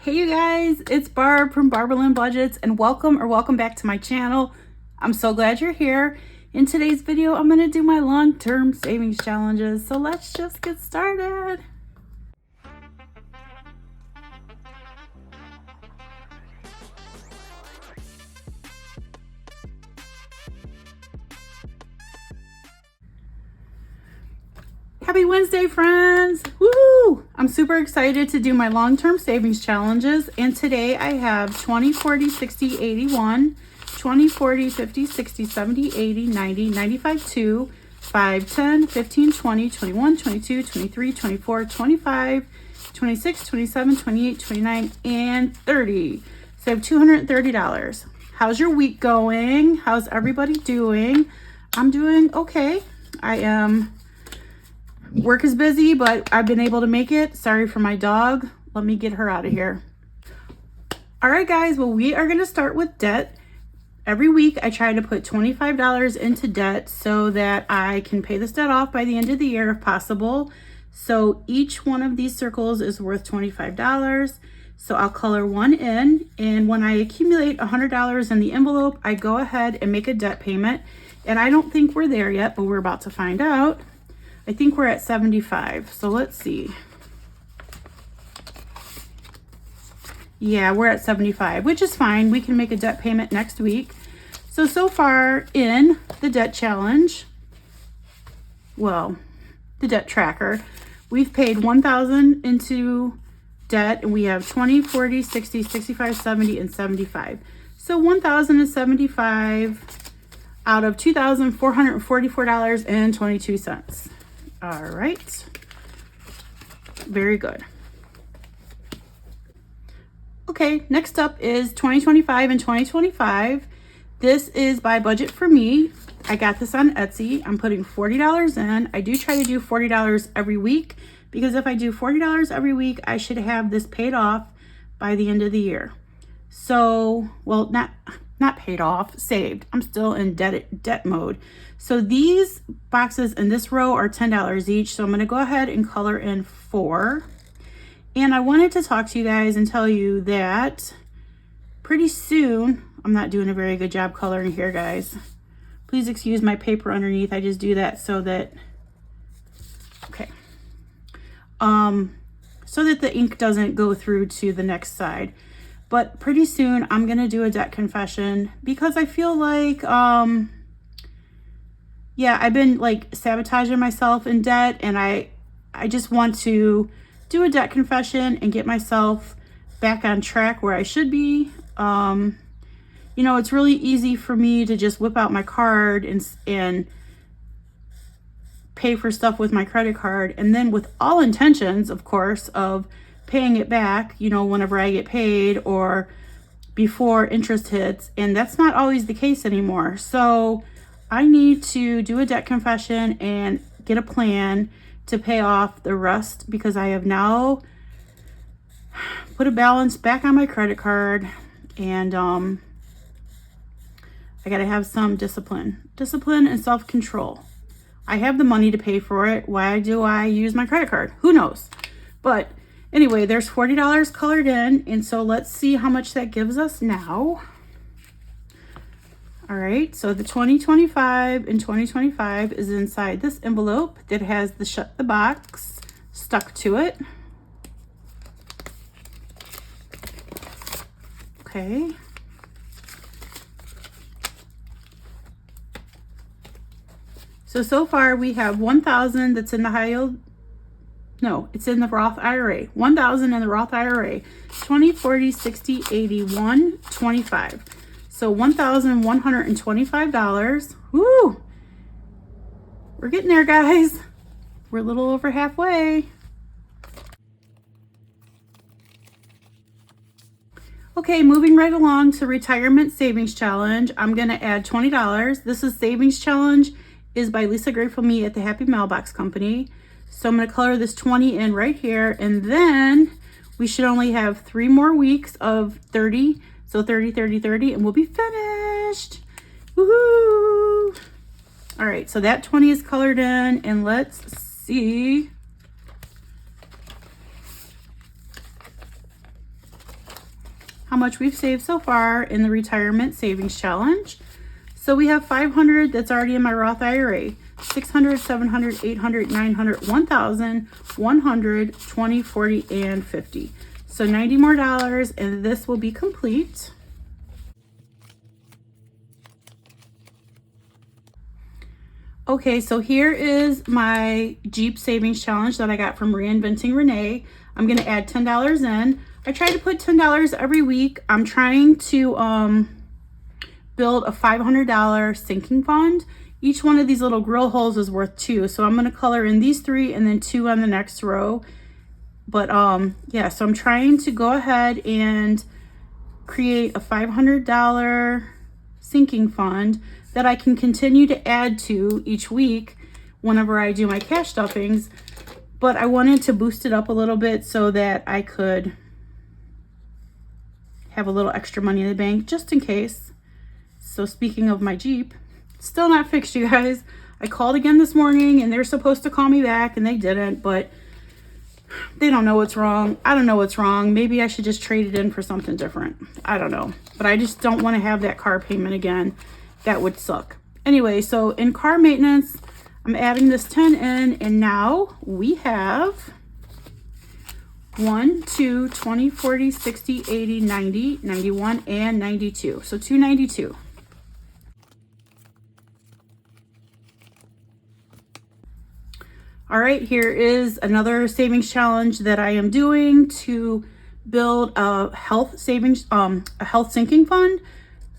Hey you guys, it's Barb from Barb and I Budgets, and welcome back to my channel. I'm so glad you're here. In today's video, I'm going to do my long-term savings challenges. So let's just get started. Happy Wednesday, friends! Woo! I'm super excited to do my long-term savings challenges, and today I have 20, 40, 60, 81, 20, 40, 50, 60, 70, 80, 90, 95, 2, 5, 10, 15, 20, 21, 22, 23, 24, 25, 26, 27, 28, 29, and 30. So I have $230. How's your week going? How's everybody doing? I'm doing okay. Work is busy, but I've been able to make it. Sorry for my dog. Let me get her out of here. All right, guys. Well, we are going to start with debt. Every week, I try to put $25 into debt so that I can pay this debt off by the end of the year if possible. So each one of these circles is worth $25. So I'll color one in. And when I accumulate $100 in the envelope, I go ahead and make a debt payment. And I don't think we're there yet, but we're about to find out. I think we're at 75. So let's see. Yeah, we're at 75, which is fine. We can make a debt payment next week. So far in the debt challenge, well, the debt tracker, we've paid 1,000 into debt, and we have 20, 40, 60, 65, 70, and 75. So 1,075 out of $2,444.22. All right. Very good. Okay, next up is 2025 and 2025. This is by budget for me. I got this on Etsy. I'm putting $40 in. I do try to do $40 every week because if I do $40 every week, I should have this paid off by the end of the year. So, well, not paid off, saved. I'm still in debt mode. So these boxes in this row are $10 each. So I'm going to go ahead and color in 4. And I wanted to talk to you guys and tell you that pretty soon, I'm not doing a very good job coloring here, guys. Please excuse my paper underneath. I just do that so that, okay. So that the ink doesn't go through to the next side. But pretty soon I'm going to do a debt confession because I feel like, yeah, I've been like sabotaging myself in debt, and I just want to do a debt confession and get myself back on track where I should be. You know, it's really easy for me to just whip out my card and pay for stuff with my credit card, and then with all intentions, of course, of paying it back, you know, whenever I get paid or before interest hits. And that's not always the case anymore. So I need to do a debt confession and get a plan to pay off the rest because I have now put a balance back on my credit card, and I got to have some discipline and self-control. I have the money to pay for it. Why do I use my credit card? Who knows? But anyway, there's $40 colored in, and so let's see how much that gives us now. All right, so the 2025 and 2025 is inside this envelope that has the shut the box stuck to it. Okay. So far we have 1,000 that's in the high yield. No, it's in the Roth IRA. 1,000 in the Roth IRA. 20, 40, 60, 81, 25. So $1,125. Woo! We're getting there, guys. We're a little over halfway. Okay, moving right along to retirement savings challenge. I'm going to add $20. This is savings challenge is by Lisa Grateful Me at the Happy Mailbox Company. So I'm going to color this 20 in right here, and then we should only have 3 more weeks of 30. So 30, 30, 30, and we'll be finished. Woohoo! All right, so that 20 is colored in, and let's see. how much we've saved so far in the retirement savings challenge. So we have 500 that's already in my Roth IRA, 600, 700, 800, 900, 1,000, 100, 20, 40, and 50. So $90 more, and this will be complete. Okay, so here is my Jeep savings challenge that I got from Reinventing Renee. I'm gonna add $10 in. I try to put $10 every week. I'm trying to build a $500 sinking fund. Each one of these little grill holes is worth 2. So I'm gonna color in these 3 and then 2 on the next row. But yeah, so I'm trying to go ahead and create a $500 sinking fund that I can continue to add to each week whenever I do my cash stuffings. But I wanted to boost it up a little bit so that I could have a little extra money in the bank just in case. So speaking of my Jeep, still not fixed, you guys. I called again this morning and they're supposed to call me back and they didn't, but they don't know what's wrong. I don't know what's wrong. Maybe I should just trade it in for something different. I don't know, but I just don't want to have that car payment again. That would suck. Anyway, so in car maintenance, I'm adding this 10 in, and now we have 1, 2, 20, 40, 60, 80, 90, 91, and 92. So 292. All right, here is another savings challenge that I am doing to build a health savings, a health sinking fund.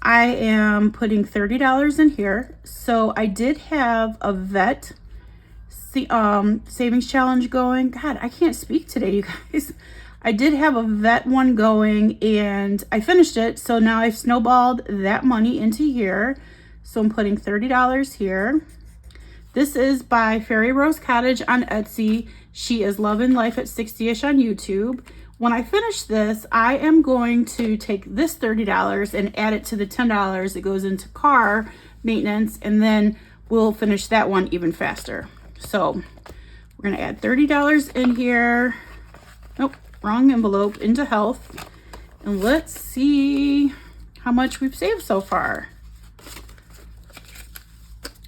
I am putting $30 in here. So I did have a vet savings challenge going. God, I can't speak today, you guys. I did have a vet one going and I finished it. So now I've snowballed that money into here. So I'm putting $30 here. This is by Fairy Rose Cottage on Etsy. She is loving life at 60ish on YouTube. When I finish this, I am going to take this $30 and add it to the $10 that goes into car maintenance, and then we'll finish that one even faster. So we're gonna add $30 in here. Nope, wrong envelope, into health. And let's see how much we've saved so far.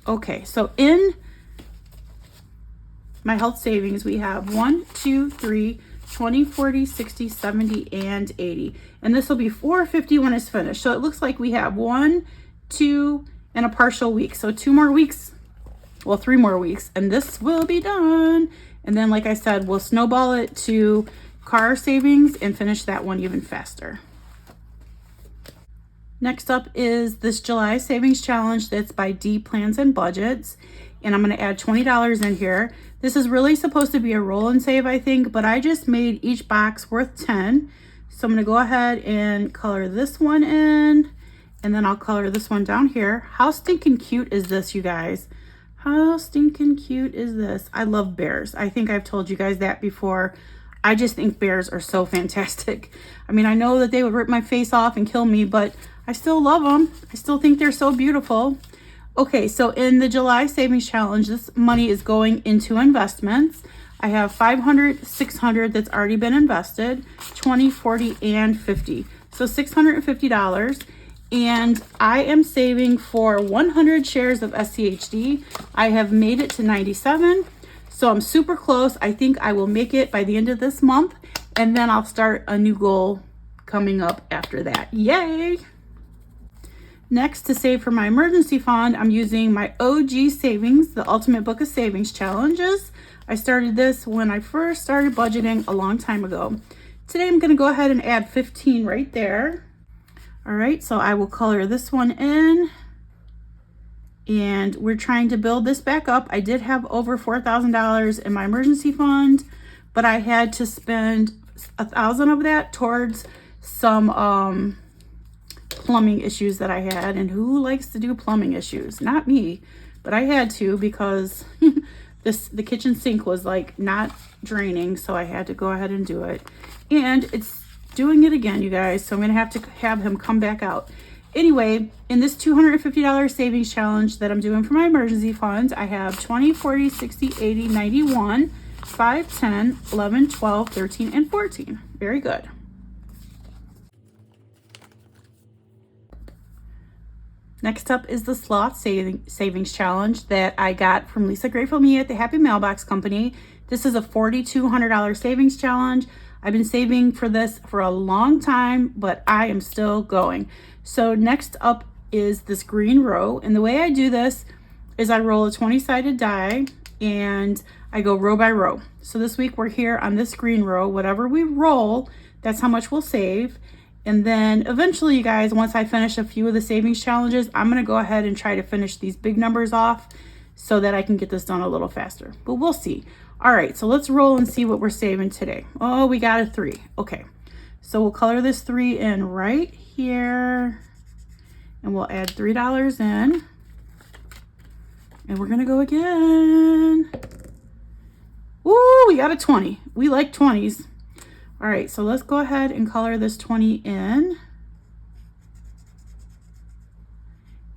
Okay, so in my health savings, we have 1, 2, 3, 20, 40, 60, 70, and 80. And this will be 450 when it's finished. So it looks like we have 1, 2, and a partial week. So 2 more weeks, well, 3 more weeks, and this will be done. And then, like I said, we'll snowball it to car savings and finish that one even faster. Next up is this July savings challenge that's by D Plans and Budgets. And I'm going to add $20 in here. This is really supposed to be a roll and save, I think, but I just made each box worth 10. So I'm going to go ahead and color this one in, and then I'll color this one down here. How stinking cute is this, you guys? How stinking cute is this? I love bears. I think I've told you guys that before. I just think bears are so fantastic. I mean, I know that they would rip my face off and kill me, but I still love them. I still think they're so beautiful. Okay, so in the July savings challenge, this money is going into investments. I have 500, 600 that's already been invested, 20, 40, and 50. So $650. And I am saving for 100 shares of SCHD. I have made it to 97. So I'm super close. I think I will make it by the end of this month. And then I'll start a new goal coming up after that. Yay! Next, to save for my emergency fund, I'm using my OG Savings, the Ultimate Book of Savings Challenges. I started this when I first started budgeting a long time ago. Today, I'm going to go ahead and add 15 right there. All right, so I will color this one in. And we're trying to build this back up. I did have over $4,000 in my emergency fund, but I had to spend $1,000 of that towards some plumbing issues that I had. And who likes to do plumbing issues? Not me, but I had to because the kitchen sink was like not draining, so I had to go ahead and do it. And it's doing it again, you guys, so I'm gonna have to have him come back out. Anyway, in this $250 savings challenge that I'm doing for my emergency fund, I have 20, 40, 60, 80, 91, 5, 10, 11, 12, 13, and 14. Very good. Next up is the Sloth Savings Challenge that I got from Lisa Grateful Me at the Happy Mailbox Company. This is a $4,200 savings challenge. I've been saving for this for a long time, but I am still going. So next up is this green row. And the way I do this is I roll a 20-sided die and I go row by row. So this week we're here on this green row. Whatever we roll, that's how much we'll save. And then eventually, you guys, once I finish a few of the savings challenges, I'm going to go ahead and try to finish these big numbers off so that I can get this done a little faster. But we'll see. All right, so let's roll and see what we're saving today. Oh, we got a 3. Okay, so we'll color this 3 in right here. And we'll add $3 in. And we're going to go again. Ooh, we got a 20. We like 20s. All right, so let's go ahead and color this 20 in.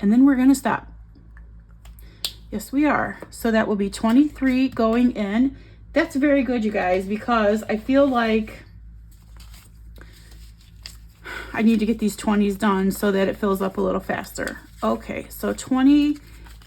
And then we're gonna stop. Yes, we are. So that will be 23 going in. That's very good, you guys, because I feel like I need to get these 20s done so that it fills up a little faster. Okay, so 20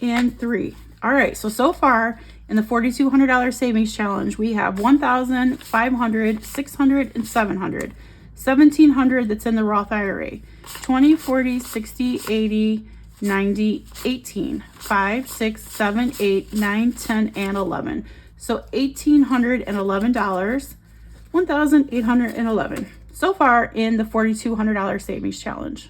and 3. All right, so far, in the $4,200 savings challenge, we have 1,500, 600, and 700. 1,700 that's in the Roth IRA. 20, 40, 60, 80, 90, 18, 5, 6, 7, 8, 9, 10, and 11. So $1,811, 1,811 so far in the $4,200 savings challenge.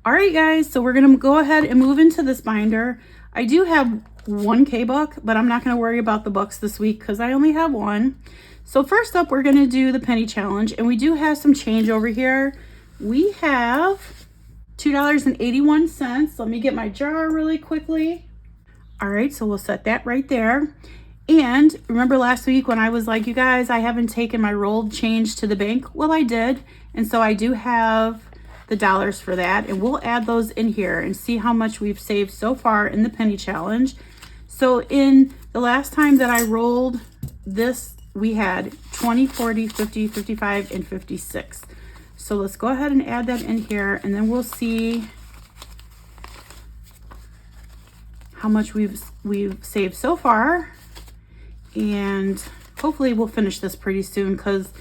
All right, guys, so we're gonna go ahead and move into this binder. I do have one K-book, but I'm not going to worry about the books this week because I only have one. So first up, we're going to do the penny challenge, and we do have some change over here. We have $2.81. Let me get my jar really quickly. All right, so we'll set that right there. And remember last week when I was like, you guys, I haven't taken my rolled change to the bank? Well, I did. And so I do have the dollars for that, and we'll add those in here and see how much we've saved so far in the penny challenge. So in the last time that I rolled this, we had 20, 40, 50, 55, and 56. So let's go ahead and add that in here, and then we'll see how much we've saved so far. And hopefully we'll finish this pretty soon because,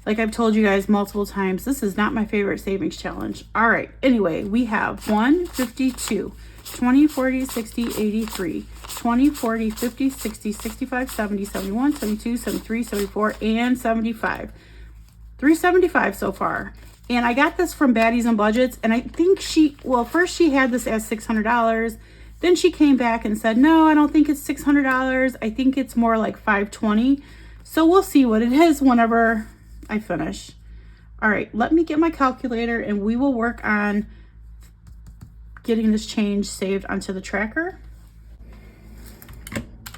like I've told you guys multiple times, this is not my favorite savings challenge. All right, anyway, we have 1, 52, 20, 40, 60, 83, 20, 40, 50, 60, 65, 70, 71, 72, 73, 74, and 75. 375 so far. And I got this from Baddies and Budgets, and I think first she had this as $600. Then she came back and said, no, I don't think it's $600. I think it's more like $520. So we'll see what it is whenever I finish. All right, let me get my calculator and we will work on getting this change saved onto the tracker.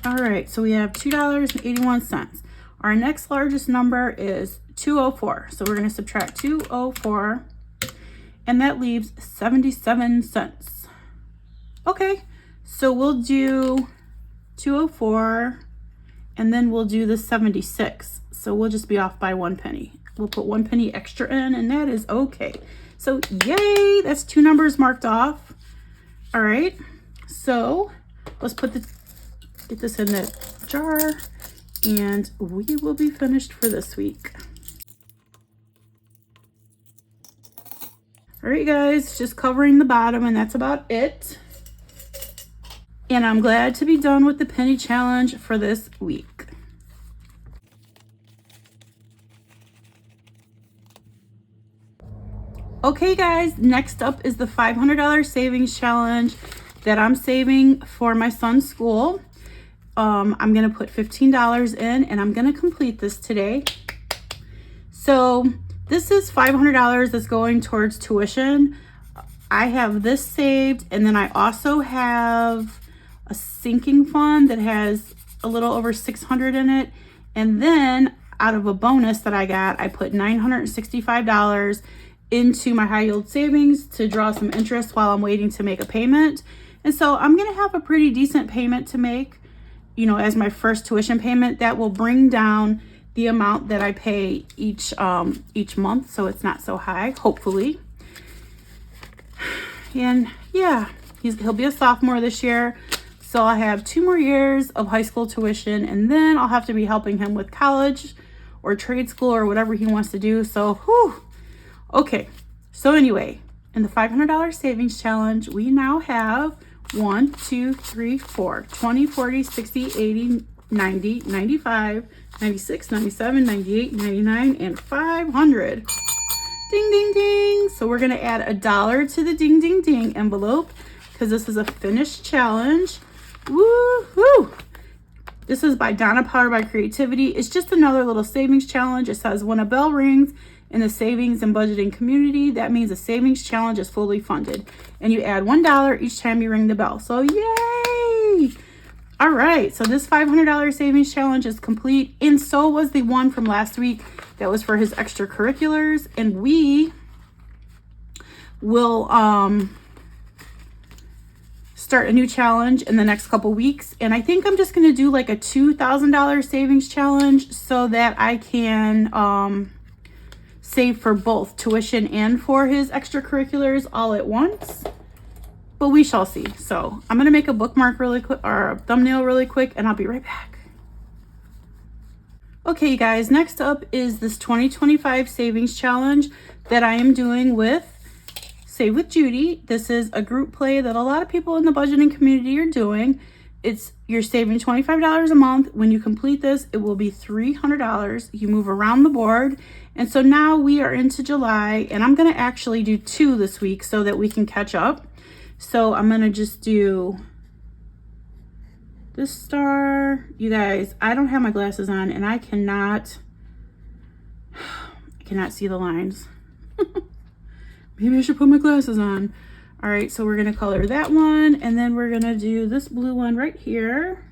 All right, so we have $2.81. Our next largest number is 204. So we're going to subtract 204 and that leaves 77 cents. Okay, so we'll do 204 and then we'll do the 76. So we'll just be off by 1 penny. We'll put 1 penny extra in and that is okay. So yay, that's 2 numbers marked off. All right, so let's get this in the jar and we will be finished for this week. All right, guys, just covering the bottom and that's about it. And I'm glad to be done with the penny challenge for this week. Okay, guys, next up is the $500 savings challenge that I'm saving for my son's school. I'm going to put $15 in and I'm going to complete this today. So this is $500 that's going towards tuition. I have this saved, and then I also have a sinking fund that has a little over $600 in it. And then out of a bonus that I got, I put $965 into my high yield savings to draw some interest while I'm waiting to make a payment. And so I'm going to have a pretty decent payment to make, you know, as my first tuition payment that will bring down the amount that I pay each month, so it's not so high, hopefully. And yeah, he'll be a sophomore this year. So I'll have 2 more years of high school tuition, and then I'll have to be helping him with college or trade school or whatever he wants to do. So, whew. Okay. So anyway, in the $500 savings challenge, we now have 1, 2, 3, 4, 20, 40, 60, 80, 90, 95, 96, 97, 98, 99, and 500. Ding, ding, ding. So we're going to add $1 to the ding, ding, ding envelope because this is a finished challenge. Woo-hoo! This is by Donna, Powered by Creativity. It's just another little savings challenge. It says, when a bell rings in the savings and budgeting community, that means the savings challenge is fully funded. And you add $1 each time you ring the bell. So yay! All right, so this $500 savings challenge is complete. And so was the one from last week that was for his extracurriculars. And we will start a new challenge in the next couple weeks, and I think I'm just going to do like a $2,000 savings challenge so that I can save for both tuition and for his extracurriculars all at once, but we shall see. So I'm going to make a bookmark really quick, or a thumbnail really quick, and I'll be right back. Okay, you guys, next up is this 2025 savings challenge that I am doing with Save with Judy. This is a group play that a lot of people in the budgeting community are doing. You're saving $25 a month. When you complete this, it will be $300. You move around the board. And so now we are into July, and I'm going to actually do 2 this week so that we can catch up. So I'm going to just do this star. You guys, I don't have my glasses on, and I cannot see the lines. Maybe I should put my glasses on. All right, so we're gonna color that one, and then we're gonna do this blue one right here.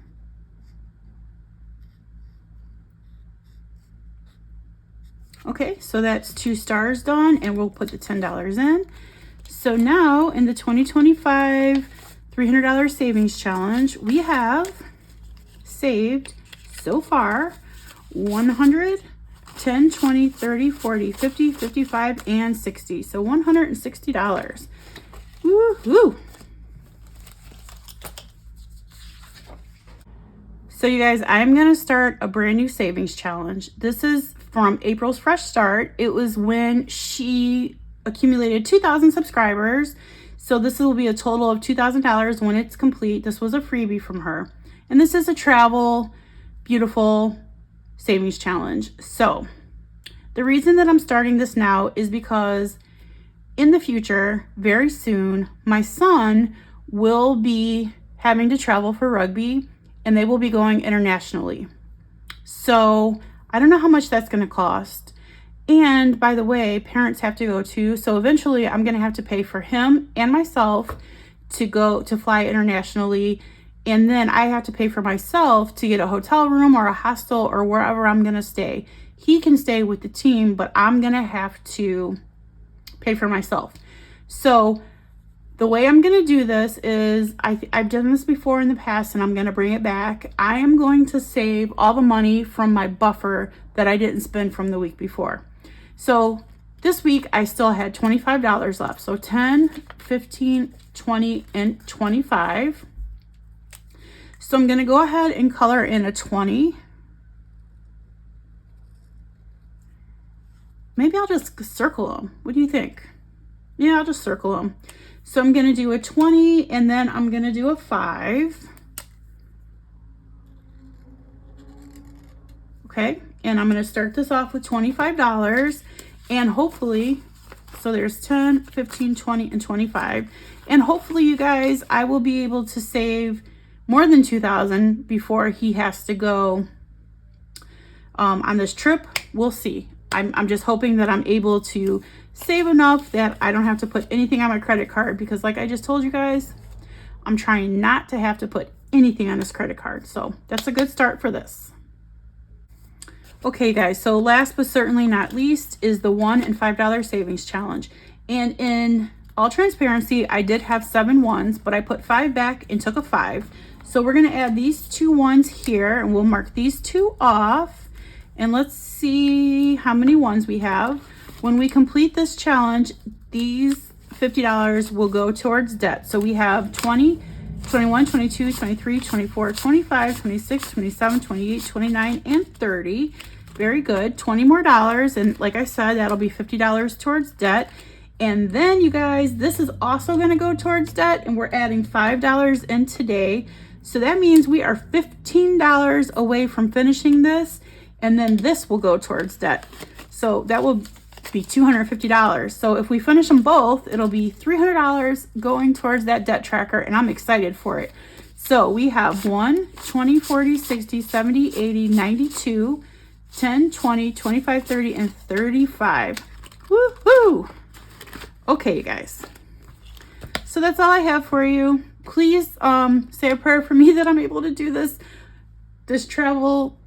Okay, so that's 2 stars done, and we'll put the $10 in. So now in the 2025 $300 savings challenge, we have saved so far 100, 10, 20, 30, 40, 50, 55, and 60. So $160. Woo-hoo. So you guys, I'm going to start a brand new savings challenge. This is from April's Fresh Start. It was when she accumulated 2,000 subscribers. So this will be a total of $2,000 when it's complete. This was a freebie from her. And this is a travel, beautiful savings challenge. So the reason that I'm starting this now is because in the future, very soon, my son will be having to travel for rugby, and they will be going internationally. So I don't know how much that's going to cost. And by the way, parents have to go too. So eventually I'm going to have to pay for him and myself to fly internationally. And then I have to pay for myself to get a hotel room or a hostel or wherever I'm going to stay. He can stay with the team, but I'm going to have to pay for myself. So the way I'm going to do this is, I've done this before in the past, and I'm going to bring it back. I am going to save all the money from my buffer that I didn't spend from the week before. So this week I still had $25 left. So 10, 15, 20, and 25. So I'm going to go ahead and color in a 20. Maybe I'll just circle them. What do you think? Yeah, I'll just circle them. So I'm going to do a 20, and then I'm going to do a 5. Okay, and I'm going to start this off with $25, and hopefully, so there's 10, 15, 20, and 25. And hopefully, you guys, I will be able to save more than $2,000 before he has to go on this trip. We'll see. I'm just hoping that I'm able to save enough that I don't have to put anything on my credit card, because like I just told you guys, I'm trying not to have to put anything on this credit card. So that's a good start for this. Okay guys, so last but certainly not least is the $1 and $5 savings challenge. And in all transparency, I did have 7 ones, but I put 5 back and took a 5. So we're gonna add these 2 ones here, and we'll mark these 2 off. And let's see how many ones we have. When we complete this challenge, these $50 will go towards debt. So we have 20, 21, 22, 23, 24, 25, 26, 27, 28, 29, and 30. Very good. 20 more dollars. And like I said, that'll be $50 towards debt. And then you guys, this is also going to go towards debt, and we're adding $5 in today. So that means we are $15 away from finishing this, and then this will go towards debt. So that will be $250. So if we finish them both, it'll be $300 going towards that debt tracker, and I'm excited for it. So we have 1, 20, 40, 60, 70, 80, 92, 10, 20, 25, 30, and 35. Woohoo! Okay, you guys. So that's all I have for you. Please say a prayer for me that I'm able to do this travel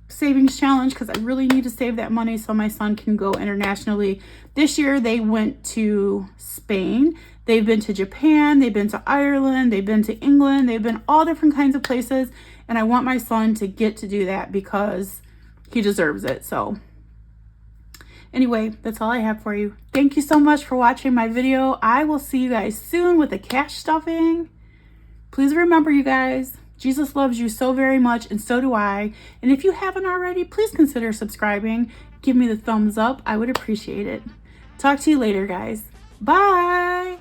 savings challenge, because I really need to save that money so my son can go internationally. This year they went to Spain. They've been to Japan. They've been to Ireland. They've been to England. They've been all different kinds of places. And I want my son to get to do that because he deserves it. So anyway, that's all I have for you. Thank you so much for watching my video. I will see you guys soon with the cash stuffing. Please remember, you guys, Jesus loves you so very much, and so do I. And if you haven't already, please consider subscribing. Give me the thumbs up. I would appreciate it. Talk to you later, guys. Bye.